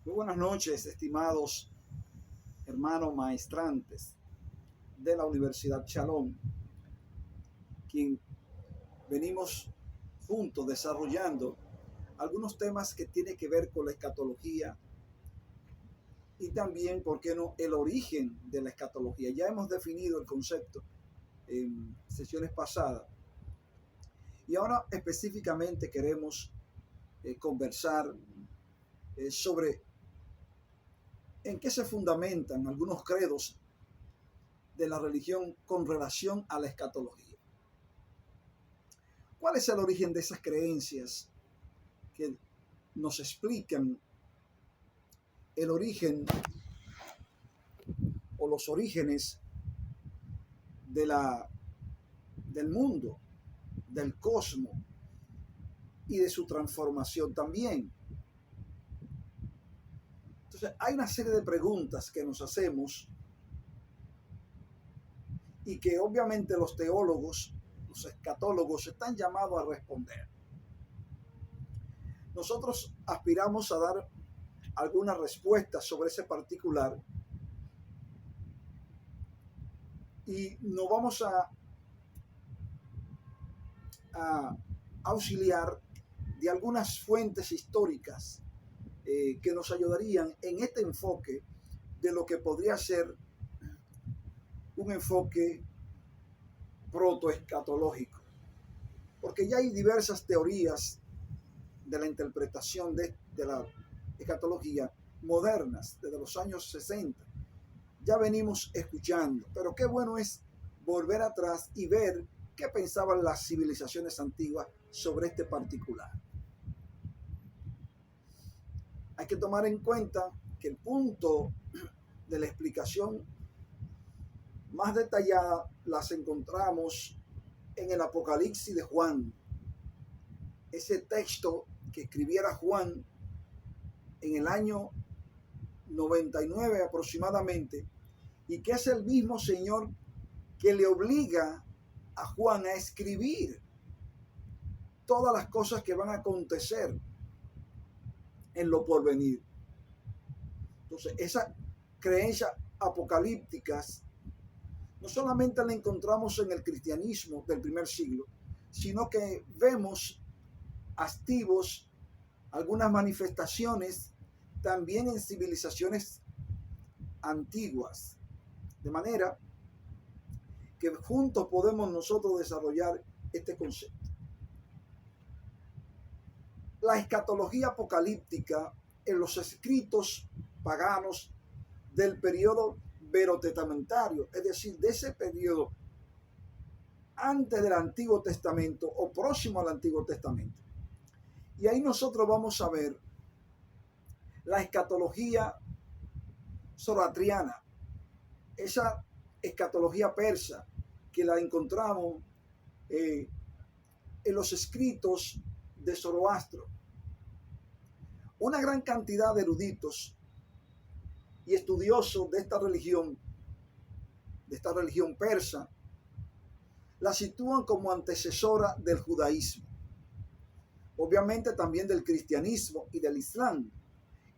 Muy buenas noches, estimados hermanos maestrantes de la Universidad Shalom, quien venimos juntos desarrollando algunos temas que tienen que ver con la escatología y también, ¿por qué no?, el origen de la escatología. Ya hemos definido el concepto en sesiones pasadas y ahora específicamente queremos conversar sobre en qué se fundamentan algunos credos de la religión con relación a la escatología. ¿Cuál es el origen de esas creencias que nos explican el origen o los orígenes de del mundo, del cosmos y de su transformación también? Entonces, hay una serie de preguntas que nos hacemos y que obviamente los teólogos, los escatólogos, están llamados a responder. Nosotros aspiramos a dar algunas respuestas sobre ese particular y nos vamos a auxiliar de algunas fuentes históricas que nos ayudarían en este enfoque de lo que podría ser un enfoque protoescatológico, porque ya hay diversas teorías de la interpretación de la escatología modernas desde los años 60. Ya venimos escuchando, pero qué bueno es volver atrás y ver qué pensaban las civilizaciones antiguas sobre este particular. Hay que tomar en cuenta que el punto de la explicación más detallada las encontramos en el Apocalipsis de Juan, ese texto que escribiera Juan en el año 99 aproximadamente, y que es el mismo Señor que le obliga a Juan a escribir todas las cosas que van a acontecer en lo porvenir. Entonces, esas creencias apocalípticas no solamente la encontramos en el cristianismo del primer siglo, sino que vemos activos algunas manifestaciones también en civilizaciones antiguas. De manera que juntos podemos nosotros desarrollar este concepto. La escatología apocalíptica en los escritos paganos del periodo verotesamentario, es decir, de ese periodo antes del Antiguo Testamento o próximo al Antiguo Testamento. Y ahí nosotros vamos a ver la escatología zoroastriana, esa escatología persa que la encontramos en los escritos de Zoroastro. Una gran cantidad de eruditos y estudiosos de esta religión persa, la sitúan como antecesora del judaísmo, obviamente también del cristianismo y del islam,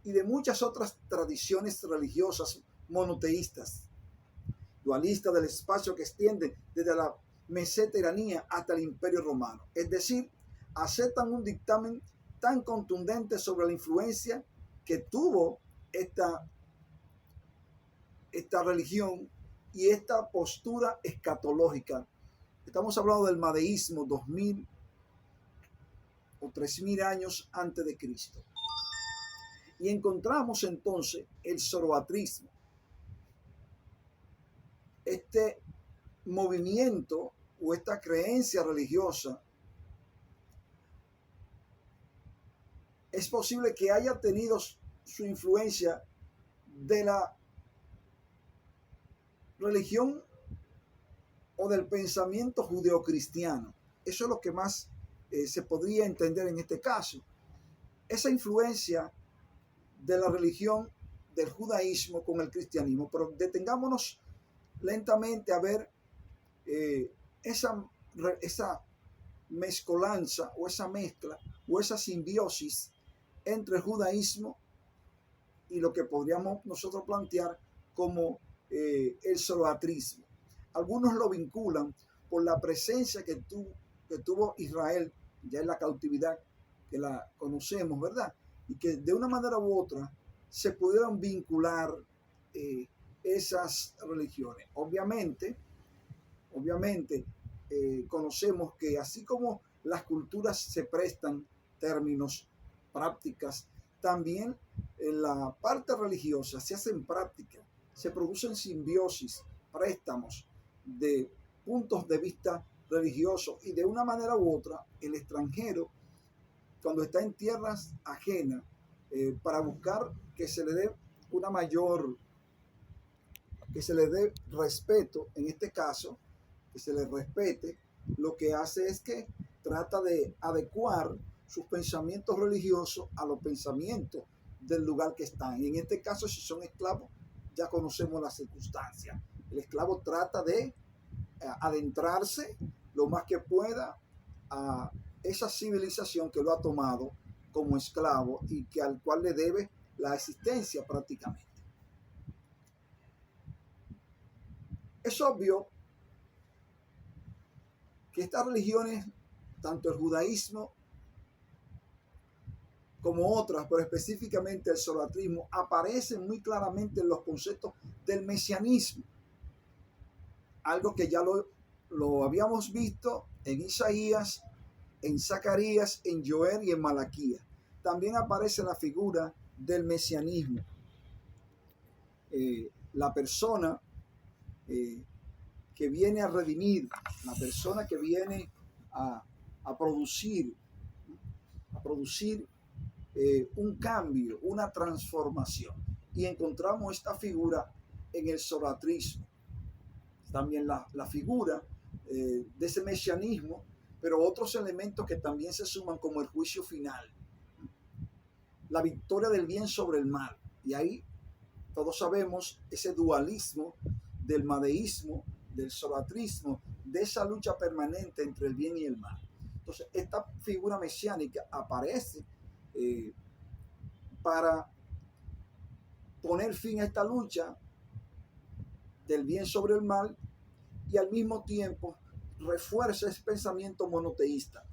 y de muchas otras tradiciones religiosas monoteístas, dualistas del espacio que extiende desde la meseta iraní hasta el Imperio Romano. Es decir, aceptan un dictamen tan contundente sobre la influencia que tuvo esta religión y esta postura escatológica. Estamos hablando del madeísmo 2000 o 3000 años antes de Cristo. Y encontramos entonces el zoroastrismo, este movimiento o esta creencia religiosa. Es posible que haya tenido su influencia de la religión o del pensamiento judeocristiano. Eso es lo que más se podría entender en este caso. Esa influencia de la religión del judaísmo con el cristianismo. Pero detengámonos lentamente a ver esa mezcolanza o esa mezcla o esa simbiosis entre el judaísmo y lo que podríamos nosotros plantear como el zoroastrismo. Algunos lo vinculan por la presencia que tuvo Israel ya en la cautividad, que la conocemos, ¿verdad? Y que de una manera u otra se pudieron vincular esas religiones. Obviamente, conocemos que así como las culturas se prestan términos, prácticas, también en la parte religiosa se hacen prácticas, se producen simbiosis, préstamos de puntos de vista religiosos, y de una manera u otra el extranjero, cuando está en tierras ajenas, para buscar que se le dé una mayor, que se le dé respeto, en este caso, que se le respete, lo que hace es que trata de adecuar sus pensamientos religiosos a los pensamientos del lugar que están. Y en este caso, si son esclavos, ya conocemos las circunstancias. El esclavo trata de adentrarse lo más que pueda a esa civilización que lo ha tomado como esclavo y que al cual le debe la existencia prácticamente. Es obvio que estas religiones, tanto el judaísmo como otras, pero específicamente el zoroastrismo, aparecen muy claramente en los conceptos del mesianismo, algo que ya lo habíamos visto en Isaías, en Zacarías, en Joel y en Malaquías. También aparece la figura del mesianismo, la persona que viene a redimir, la persona que viene a producir un cambio, una transformación. Y encontramos esta figura en el zoroastrismo. También la figura de ese mesianismo, pero otros elementos que también se suman, como el juicio final, la victoria del bien sobre el mal. Y ahí todos sabemos ese dualismo del madeísmo, del zoroastrismo, de esa lucha permanente entre el bien y el mal. Entonces, esta figura mesiánica aparece para poner fin a esta lucha del bien sobre el mal, y al mismo tiempo refuerza ese pensamiento monoteísta.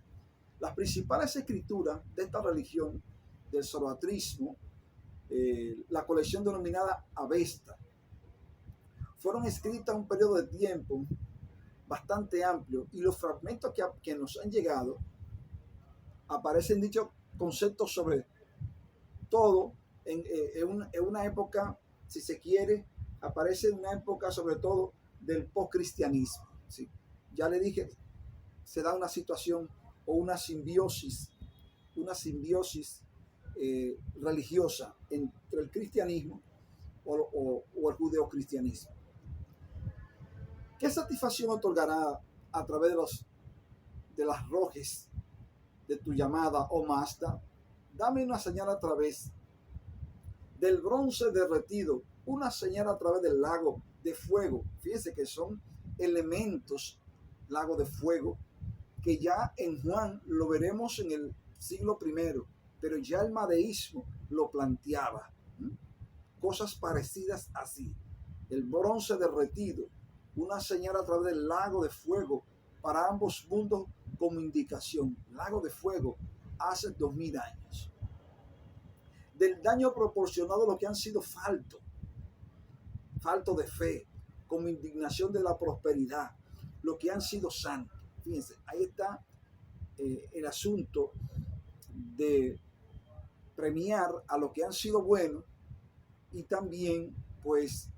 Las principales escrituras de esta religión, del zoroastrismo, la colección denominada Avesta, fueron escritas en un periodo de tiempo bastante amplio, y los fragmentos que nos han llegado aparecen dichos conceptos sobre todo en una época, si se quiere, aparece en una época sobre todo del postcristianismo. ¿Sí? Ya le dije, se da una situación o una simbiosis religiosa entre el cristianismo o el judeocristianismo. ¿Qué satisfacción otorgará a través de las rojes de tu llamada, oh Mazda? Dame una señal a través del bronce derretido, una señal a través del lago de fuego. Fíjense que son elementos, lago de fuego, que ya en Juan lo veremos en el siglo I, pero ya el madeísmo lo planteaba. Cosas parecidas así. El bronce derretido, una señal a través del lago de fuego, para ambos mundos como indicación. Lago de fuego hace 2000 años. Del daño proporcionado a lo que han sido falto de fe, como indignación de la prosperidad, lo que han sido santos. Fíjense, ahí está el asunto de premiar a lo que han sido buenos, y también pues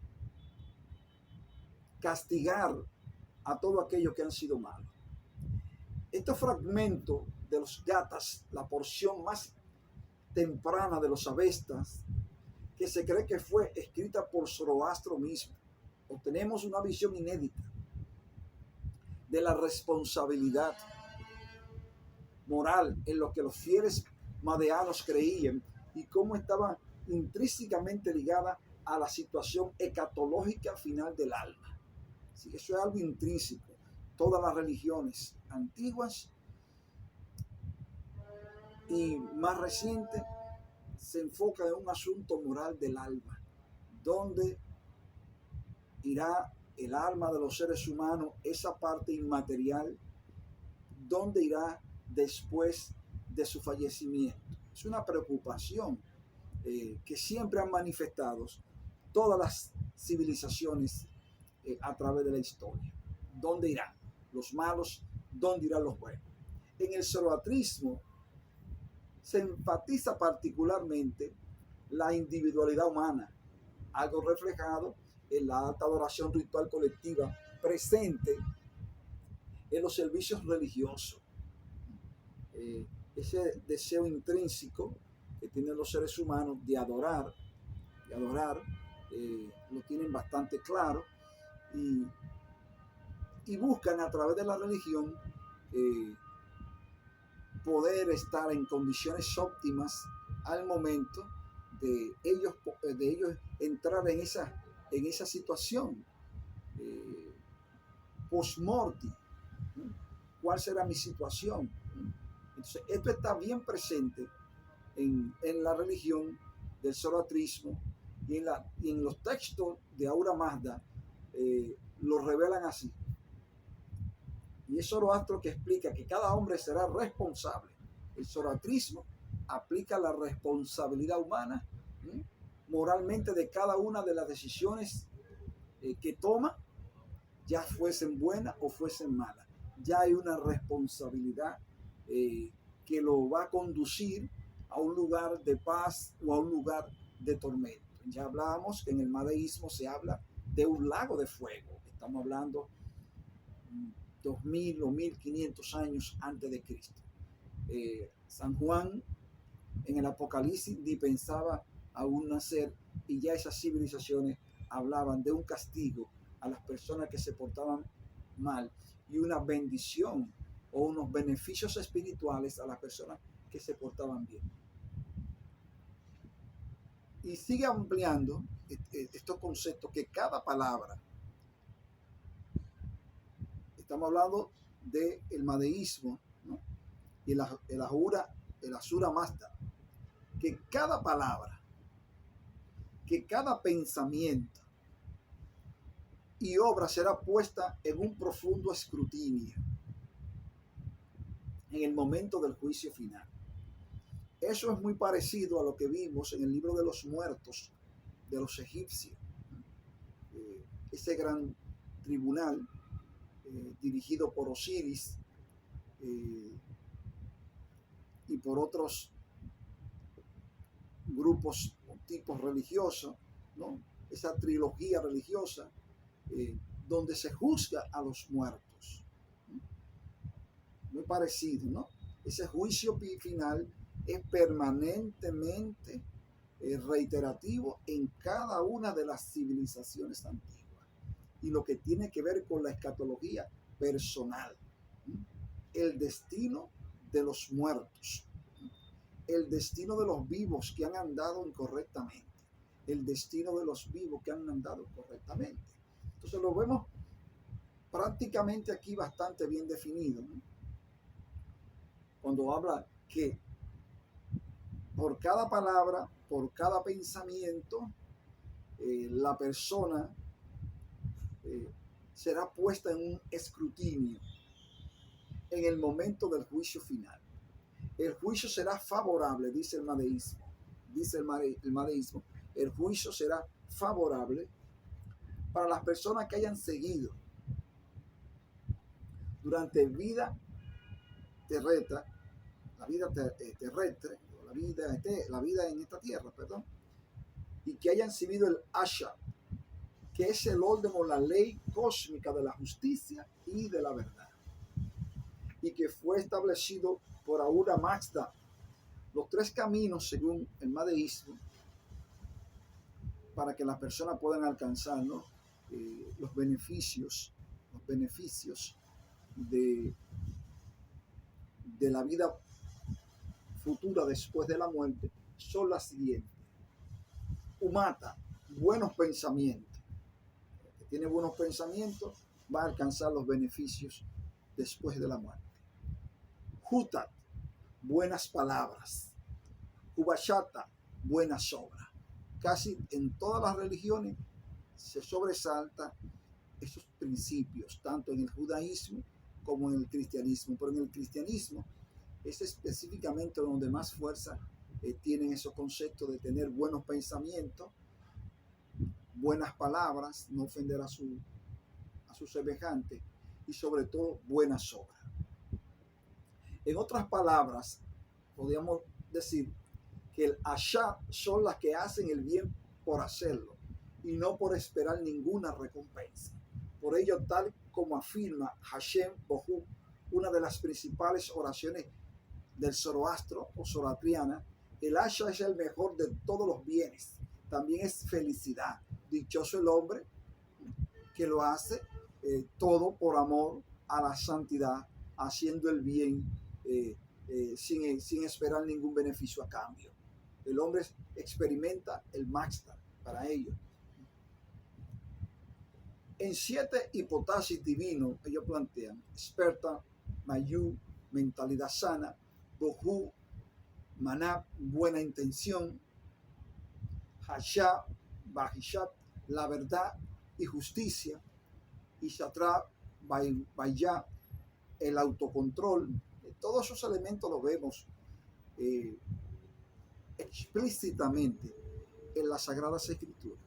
castigar a todo aquello que han sido malos. Este fragmento de los Gathas, la porción más temprana de los Avestas, que se cree que fue escrita por Zoroastro mismo, obtenemos una visión inédita de la responsabilidad moral en lo que los fieles madeanos creían y cómo estaba intrínsecamente ligada a la situación escatológica final del alma. Así que eso es algo intrínseco. Todas las religiones antiguas y más recientes se enfoca en un asunto moral del alma. ¿Dónde irá el alma de los seres humanos, esa parte inmaterial? ¿Dónde irá después de su fallecimiento? Es una preocupación que siempre han manifestado todas las civilizaciones a través de la historia. ¿Dónde irán los malos? ¿Dónde irán los buenos? En el zoroastrismo se enfatiza particularmente la individualidad humana, algo reflejado en la alta adoración ritual colectiva presente en los servicios religiosos. Ese deseo intrínseco que tienen los seres humanos de adorar, lo tienen bastante claro y buscan a través de la religión poder estar en condiciones óptimas al momento de ellos entrar en esa situación post-morti. ¿Cuál será mi situación? Entonces, esto está bien presente en la religión del zoroastrismo y en los textos de Ahura Mazda lo revelan así. Y es Zoroastro que explica que cada hombre será responsable. El zoroastrismo aplica la responsabilidad humana moralmente de cada una de las decisiones que toma, ya fuesen buenas o fuesen malas. Ya hay una responsabilidad que lo va a conducir a un lugar de paz o a un lugar de tormento. Ya hablábamos que en el madeísmo se habla de un lago de fuego. Estamos hablando 2000 o 1500 años antes de Cristo. San Juan en el Apocalipsis ni pensaba aún nacer y ya esas civilizaciones hablaban de un castigo a las personas que se portaban mal y una bendición o unos beneficios espirituales a las personas que se portaban bien. Y sigue ampliando estos conceptos que cada palabra, estamos hablando del madeísmo, ¿no? Y el Ahura Mazda, que cada palabra, que cada pensamiento y obra será puesta en un profundo escrutinio en el momento del juicio final. Eso es muy parecido a lo que vimos en el libro de los muertos de los egipcios. Ese gran tribunal dirigido por Osiris y por otros grupos o tipos religiosos, ¿no? Esa trilogía religiosa donde se juzga a los muertos. Muy parecido, ¿no? Ese juicio final es permanentemente reiterativo en cada una de las civilizaciones antiguas. Y lo que tiene que ver con la escatología personal, el destino de los muertos, el destino de los vivos que han andado incorrectamente, el destino de los vivos que han andado correctamente. Entonces lo vemos prácticamente aquí bastante bien definido, ¿no? Cuando habla que por cada palabra, por cada pensamiento, la persona será puesta en un escrutinio en el momento del juicio final. El juicio será favorable, dice el madeísmo. Dice el madeísmo, el juicio será favorable para las personas que hayan seguido durante vida terrestre, la vida en esta tierra, perdón, y que hayan seguido el Asha, que es el orden o la ley cósmica de la justicia y de la verdad, y que fue establecido por Ahura Mazda, los tres caminos según el madeísmo, para que las personas puedan alcanzar, ¿no? los beneficios de la vida futura después de la muerte, son las siguientes. Humata, buenos pensamientos. El que tiene buenos pensamientos va a alcanzar los beneficios después de la muerte. Hutat, buenas palabras. Ubashata, buenas obras. Casi en todas las religiones se sobresalta esos principios, tanto en el judaísmo como en el cristianismo. Pero en el cristianismo es específicamente donde más fuerza tienen esos conceptos de tener buenos pensamientos, buenas palabras, no ofender a su semejante y sobre todo buenas obras. En otras palabras, podríamos decir que el Ashá son las que hacen el bien por hacerlo y no por esperar ninguna recompensa. Por ello, tal como afirma Hashem Bohu, una de las principales oraciones del Zoroastro o Zoroastriana, el Ashá es el mejor de todos los bienes. También es felicidad. Dichoso el hombre que lo hace todo por amor a la santidad, haciendo el bien sin esperar ningún beneficio a cambio. El hombre experimenta el máximo para ello. En 7 hipotasis divinos, ellos plantean experta, Mayu, mentalidad sana, Bohu, Manab, buena intención, Hasha, Bahishat, la verdad y justicia, y Shatra, Vaya, el autocontrol. Todos esos elementos los vemos explícitamente en las Sagradas Escrituras.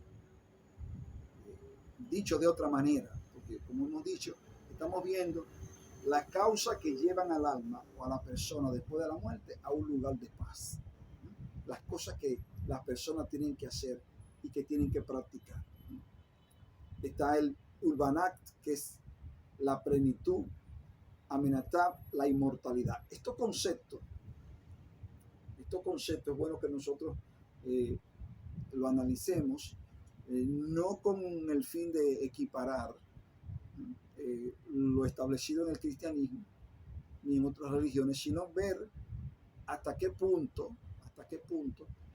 Dicho de otra manera, porque como hemos dicho, estamos viendo la causa que llevan al alma o a la persona después de la muerte a un lugar de paz. Las cosas que las personas tienen que hacer y que tienen que practicar. Está el Urbanat, que es la plenitud, Amenatab, la inmortalidad. Estos conceptos es bueno que nosotros lo analicemos, no con el fin de equiparar lo establecido en el cristianismo ni en otras religiones, sino ver hasta qué punto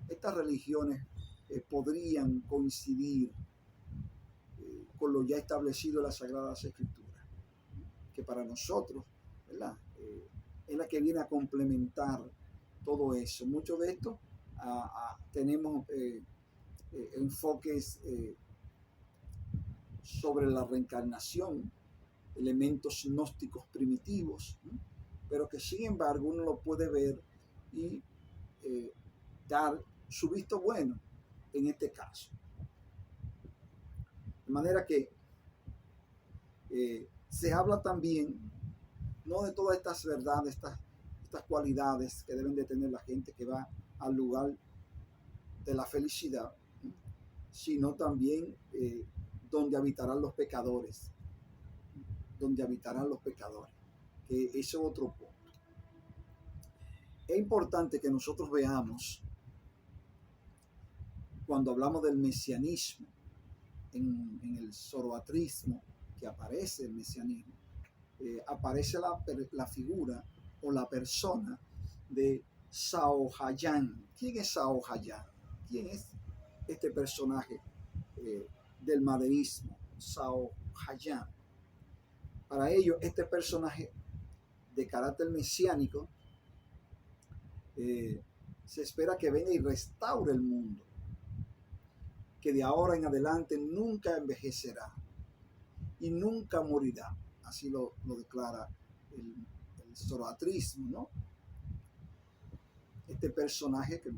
estas religiones podrían coincidir con lo ya establecido en las Sagradas Escrituras, que para nosotros, ¿verdad? Es la que viene a complementar todo eso. Mucho de esto tenemos enfoques sobre la reencarnación, elementos gnósticos primitivos, ¿no? Pero que sin embargo uno lo puede ver y dar su visto bueno en este caso. De manera que se habla también no de todas estas verdades, estas cualidades que deben de tener la gente que va al lugar de la felicidad, ¿no? Sino también donde habitarán los pecadores, que ese es otro punto. Es importante que nosotros veamos, cuando hablamos del mesianismo, en el zoroastrismo, que aparece el mesianismo, aparece la figura o la persona de Saohayan. ¿Quién es Saohayan? ¿Quién es este personaje del madeísmo, Saohayan? Para ello, este personaje de carácter mesiánico se espera que venga y restaure el mundo, que de ahora en adelante nunca envejecerá y nunca morirá. Así lo declara el zoroastrismo, ¿no? Este personaje que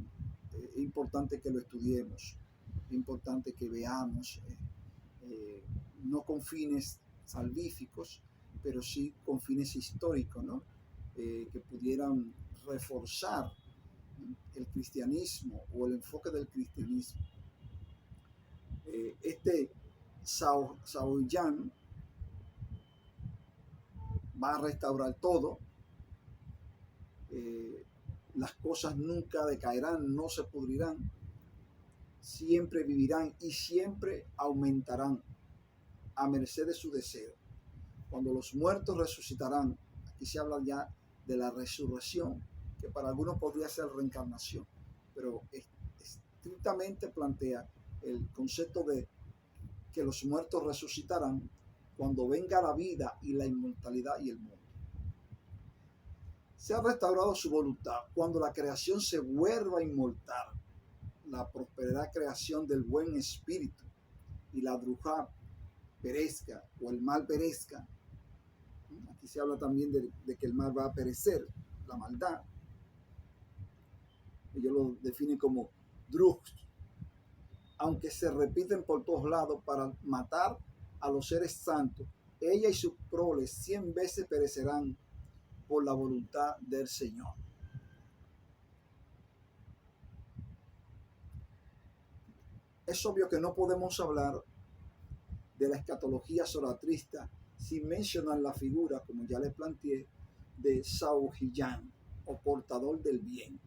es importante que lo estudiemos, es importante que veamos, no con fines salvíficos, pero sí con fines históricos, ¿no? Que pudieran reforzar el cristianismo o el enfoque del cristianismo. Este Saohayan va a restaurar todo, las cosas nunca decaerán, no se pudrirán, siempre vivirán y siempre aumentarán a merced de su deseo. Cuando los muertos resucitarán, aquí se habla ya de la resurrección, que para algunos podría ser reencarnación, pero estrictamente plantea el concepto de que los muertos resucitarán cuando venga la vida y la inmortalidad y el mundo. Se ha restaurado su voluntad cuando la creación se vuelva inmortal. la prosperada creación del buen espíritu y la drujá perezca o el mal perezca. Aquí se habla también de que el mal va a perecer, la maldad. Ellos lo definen como druj, aunque se repiten por todos lados para matar a los seres santos. Ella y sus proles 100 veces perecerán por la voluntad del Señor. Es obvio que no podemos hablar de la escatología zoroastrista sin mencionar la figura, como ya les planteé, de Saohiyán, o portador del bien.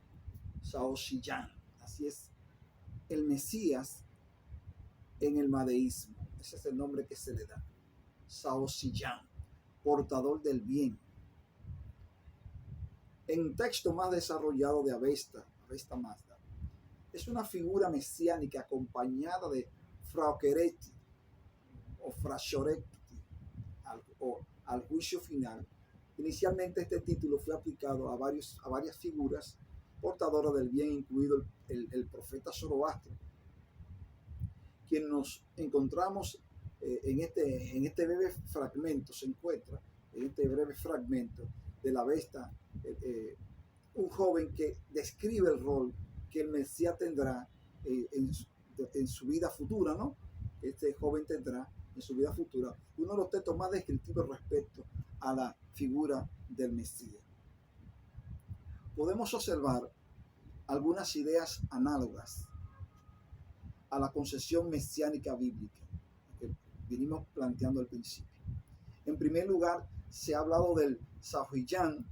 Saohiyán, así es, el Mesías en el madeísmo. Ese es el nombre que se le da. Saohiyán, portador del bien. En un texto más desarrollado de Avesta Mazda, es una figura mesiánica acompañada de Frauqueretti o Frashoretti al juicio final. Inicialmente este título fue aplicado a varias figuras portadoras del bien, incluido el profeta Zoroastro, quien nos encontramos en este breve fragmento, se encuentra en este breve fragmento de la Avesta, un joven que describe el rol que el Mesías tendrá en su vida futura, ¿no? Este joven tendrá en su vida futura uno de los textos más descriptivos respecto a la figura del Mesías. Podemos observar algunas ideas análogas a la concepción mesiánica bíblica que vinimos planteando al principio. En primer lugar, se ha hablado del Saohiyán,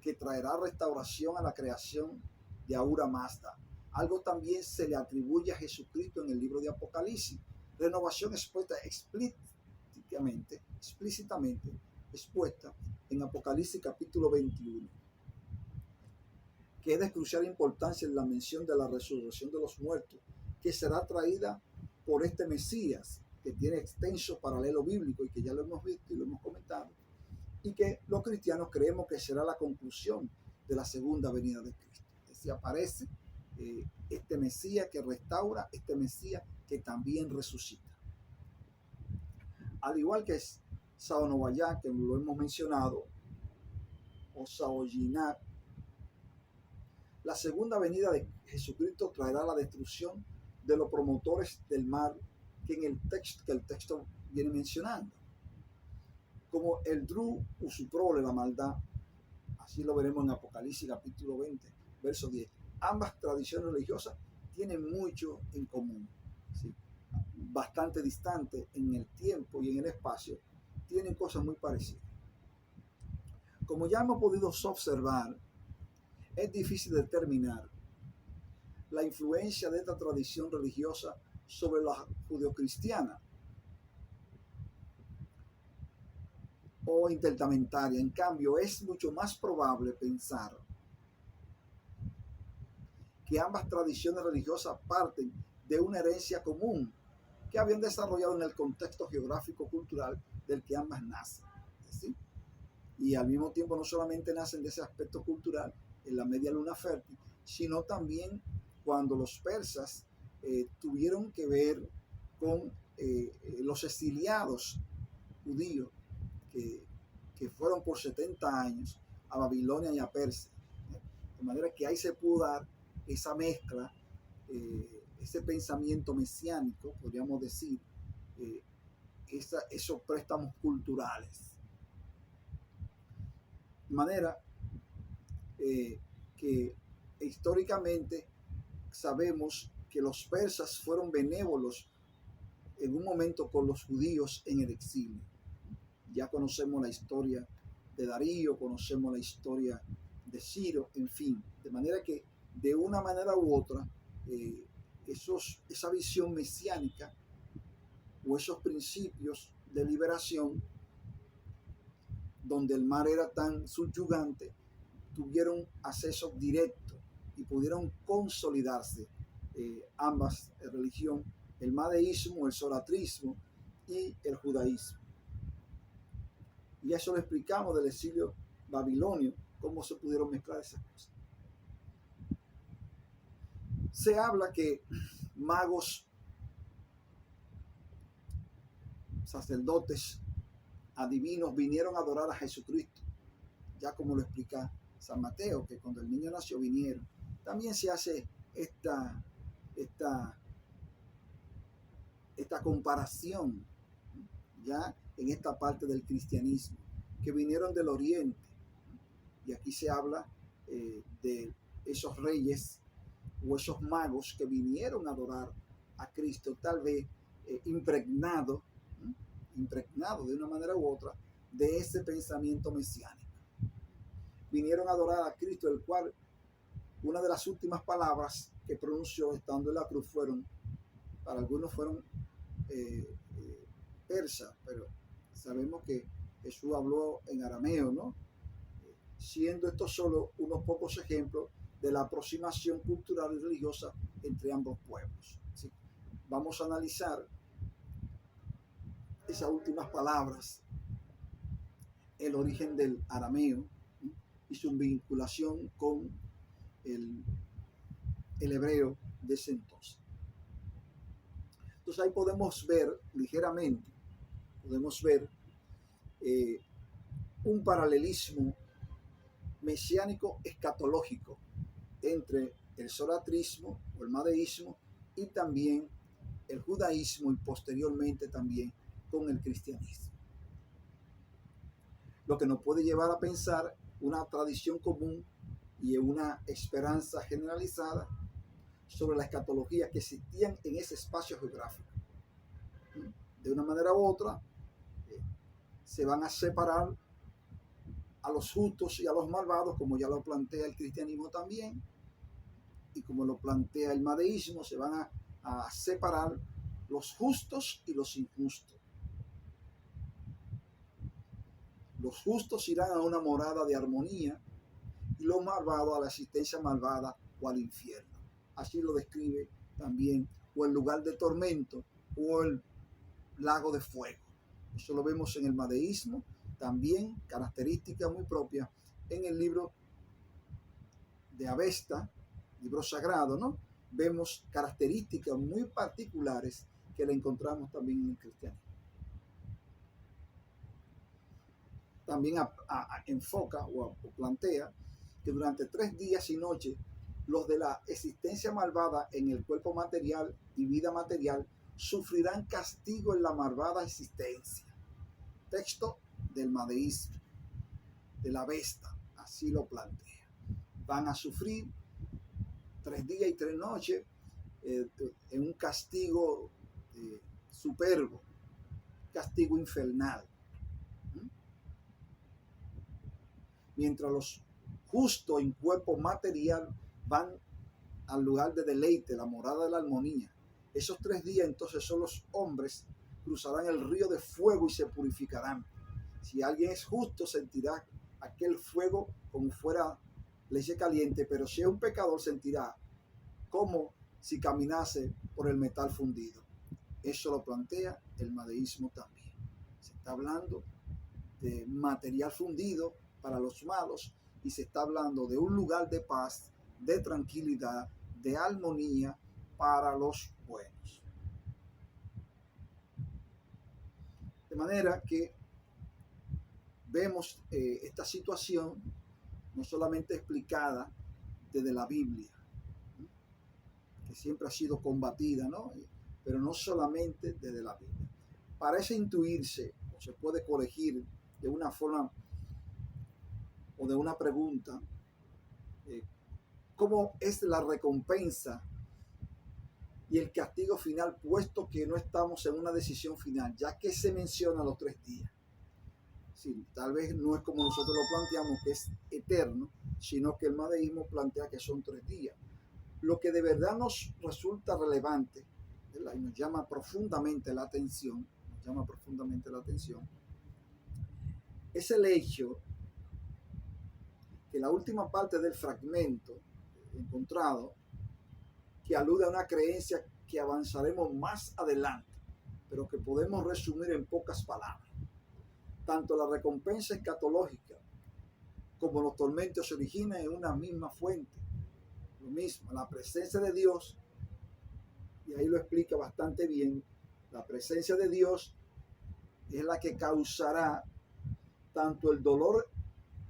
que traerá restauración a la creación de Ahura Mazda. Algo también se le atribuye a Jesucristo en el libro de Apocalipsis. Renovación expuesta explícitamente expuesta en Apocalipsis capítulo 21, que es de crucial importancia en la mención de la resurrección de los muertos, que será traída por este Mesías, que tiene extenso paralelo bíblico y que ya lo hemos visto y lo hemos comentado, y que los cristianos creemos que será la conclusión de la segunda venida de Cristo. Es decir, aparece este Mesías que restaura, este Mesías que también resucita. Al igual que Saonovayá, que lo hemos mencionado, o Saoyiná, la segunda venida de Jesucristo traerá la destrucción de los promotores del mal que el texto viene mencionando, como el Dru Usuprole, la maldad. Así lo veremos en Apocalipsis capítulo 20, verso 10. Ambas tradiciones religiosas tienen mucho en común, ¿sí? Bastante distantes en el tiempo y en el espacio, tienen cosas muy parecidas. Como ya hemos podido observar, es difícil determinar la influencia de esta tradición religiosa sobre la judeocristiana o intertestamentaria. En cambio, es mucho más probable pensar que ambas tradiciones religiosas parten de una herencia común que habían desarrollado en el contexto geográfico-cultural del que ambas nacen. ¿Sí? Y al mismo tiempo no solamente nacen de ese aspecto cultural en la media luna fértil, sino también cuando los persas tuvieron que ver con los exiliados judíos que fueron por 70 años a Babilonia y a Persia. De manera que ahí se pudo dar esa mezcla, ese pensamiento mesiánico, podríamos decir, esos préstamos culturales. De manera que históricamente sabemos que los persas fueron benévolos en un momento con los judíos en el exilio. Ya conocemos la historia de Darío, conocemos la historia de Ciro, en fin. De manera que de una manera u otra, esa visión mesiánica o esos principios de liberación, donde el mar era tan subyugante, tuvieron acceso directo y pudieron consolidarse ambas religiones, el madeísmo, el zoroastrismo y el judaísmo. Y eso lo explicamos del exilio babilonio, cómo se pudieron mezclar esas cosas. Se habla que magos, sacerdotes, adivinos vinieron a adorar a Jesucristo, ya como lo explica San Mateo, que cuando el niño nació vinieron. También se hace esta comparación ya en esta parte del cristianismo, que vinieron del oriente. Y aquí se habla de esos reyes o esos magos que vinieron a adorar a Cristo, tal vez impregnado de una manera u otra de ese pensamiento mesiánico. Vinieron a adorar a Cristo, el cual una de las últimas palabras que pronunció estando en la cruz para algunos fueron persas, pero sabemos que Jesús habló en arameo, ¿no? Siendo estos solo unos pocos ejemplos de la aproximación cultural y religiosa entre ambos pueblos. ¿Sí? Vamos a analizar esas últimas palabras, el origen del arameo, ¿sí? Y su vinculación con el hebreo de ese entonces. Entonces ahí podemos ver ligeramente, un paralelismo mesiánico escatológico entre el zoratrismo o el madeísmo y también el judaísmo y posteriormente también con el cristianismo. Lo que nos puede llevar a pensar una tradición común y una esperanza generalizada sobre la escatología que existían en ese espacio geográfico. De una manera u otra, se van a separar a los justos y a los malvados, como ya lo plantea el cristianismo también, y como lo plantea el madeísmo, se van a separar los justos y los injustos. Los justos irán a una morada de armonía y los malvados a la existencia malvada o al infierno. Así lo describe también, o el lugar de tormento o el lago de fuego. Eso lo vemos en el madeísmo, también características muy propias en el libro de Avesta, libro sagrado, ¿no? Vemos características muy particulares que le encontramos también en el cristianismo. También enfoca o plantea que durante 3 días y noches los de la existencia malvada en el cuerpo material y vida material sufrirán castigo en la malvada existencia. Texto del madeísmo, de la Avesta, así lo plantea. Van a sufrir 3 días y 3 noches en un castigo superbo, castigo infernal. Mientras los justos en cuerpo material van al lugar de deleite, la morada de la armonía. Esos 3 días entonces son los hombres cruzarán el río de fuego y se purificarán. Si alguien es justo sentirá aquel fuego como fuera leche caliente, pero si es un pecador sentirá como si caminase por el metal fundido. Eso lo plantea el madeísmo también. Se está hablando de material fundido para los malos y se está hablando de un lugar de paz, de tranquilidad, de armonía para los buenos. De manera que vemos esta situación no solamente explicada desde la Biblia, que siempre ha sido combatida, ¿no? Pero no solamente desde la Biblia. Parece intuirse o se puede corregir de una forma o de una pregunta, ¿cómo es la recompensa y el castigo final, puesto que no estamos en una decisión final, ya que se menciona los 3 días? Sí, tal vez no es como nosotros lo planteamos, que es eterno, sino que el madeísmo plantea que son 3 días. Lo que de verdad nos resulta relevante, ¿verdad? Y nos llama profundamente la atención, es el hecho que la última parte del fragmento encontrado, que alude a una creencia que avanzaremos más adelante, pero que podemos resumir en pocas palabras. Tanto la recompensa escatológica como los tormentos se originan en una misma fuente, Lo mismo, la presencia de Dios, y ahí lo explica bastante bien, la presencia de Dios es la que causará tanto el dolor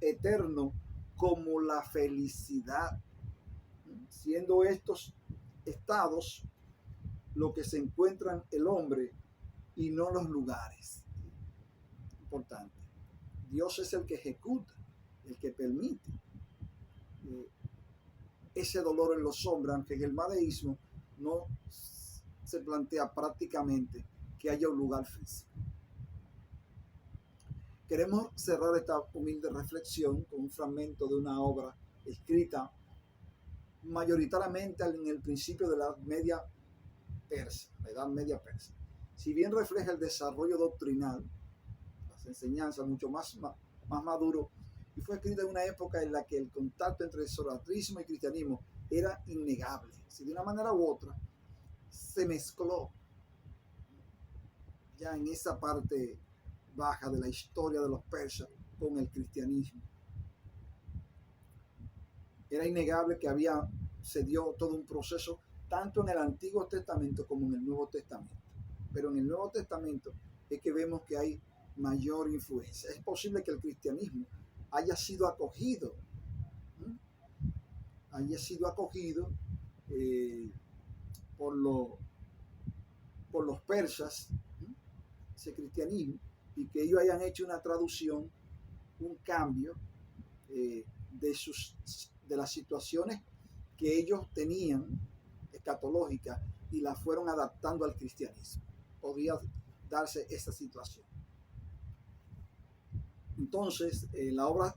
eterno como la felicidad, siendo estos estados lo que se encuentran el hombre y no los lugares. Importante. Dios es el que ejecuta, el que permite ese dolor en los hombres, aunque en el madeísmo no se plantea prácticamente que haya un lugar físico. Queremos cerrar esta humilde reflexión con un fragmento de una obra escrita mayoritariamente en el principio de la Edad Media persa, la Edad Media persa. Si bien refleja el desarrollo doctrinal, las enseñanzas mucho más maduro, y fue escrita en una época en la que el contacto entre el zoroastrismo y el cristianismo era innegable. Si de una manera u otra se mezcló ya en esa parte baja de la historia de los persas con el cristianismo. Era innegable que se dio todo un proceso tanto en el Antiguo Testamento como en el Nuevo Testamento. Pero en el Nuevo Testamento es que vemos que hay mayor influencia. Es posible que el cristianismo haya sido acogido por los persas, ese cristianismo, y que ellos hayan hecho una traducción, un cambio de las situaciones que ellos tenían escatológicas y las fueron adaptando al cristianismo. Podría darse esa situación. Entonces,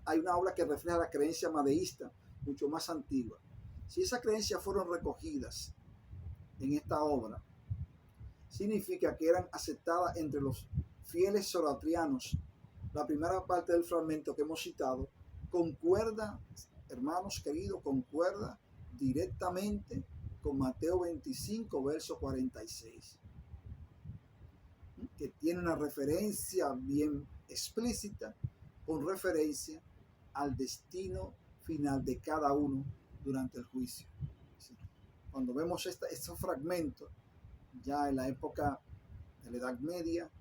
hay una obra que refleja la creencia madeísta, mucho más antigua. Si esas creencias fueron recogidas en esta obra, significa que eran aceptadas entre los fieles zoroastrianos. La primera parte del fragmento que hemos citado concuerda, hermanos queridos, concuerda directamente con Mateo 25, verso 46, que tiene una referencia bien explícita con referencia al destino final de cada uno durante el juicio. Cuando vemos estos fragmentos, ya en la época de la Edad Media,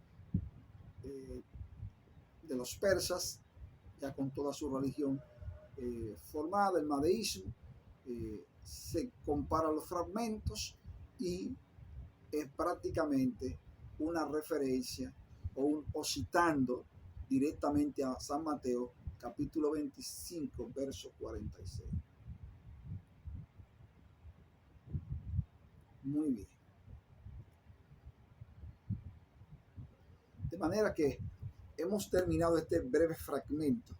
de los persas, ya con toda su religión formada, el madeísmo, se comparan los fragmentos y es prácticamente una referencia o citando directamente a San Mateo, capítulo 25, verso 46. Muy bien. De manera que hemos terminado este breve fragmento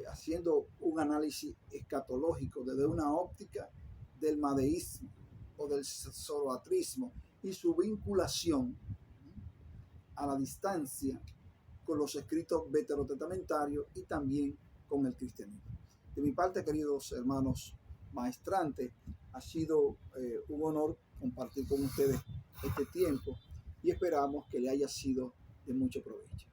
haciendo un análisis escatológico desde una óptica del madeísmo o del zoroastrismo y su vinculación a la distancia con los escritos veterotestamentarios y también con el cristianismo. De mi parte, queridos hermanos maestrantes, ha sido un honor compartir con ustedes este tiempo y esperamos que le haya sido de mucho provecho.